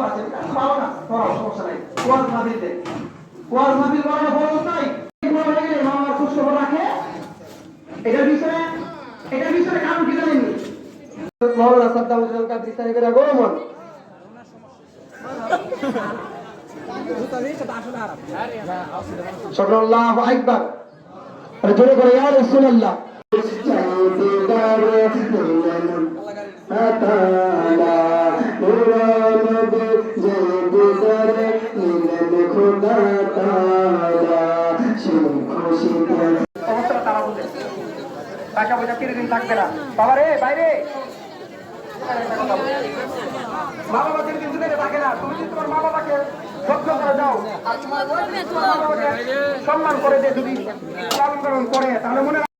আছে পারো না পড়াও সমস্যা নাই ওয়াজ মাহফিলতে ওয়াজ মাহফিল করানো ফরজ নাই বড় হয়ে গেলে মামার খোঁজ খবর রাখে এটার বিষয়ে কারণ কি জানেন মৌলানা সাদ্দাম হোসেন কাদরি সাহেবের আগমন সাল্লাল্লাহু আকবার আর জোরে করে ইয়া রাসূলুল্লাহ টাকা পয়সা চিরদিন থাকবে না বাবা রে বাইরে মা বাবা চিরদিন দুনিয়াতে থাকে না তুমি যদি তোমার মা বাবাকে যত্ন করে দাও আর তোমার মা বাবাকে সম্মান করে দিয়ে যদি পালন করে তাহলে মনে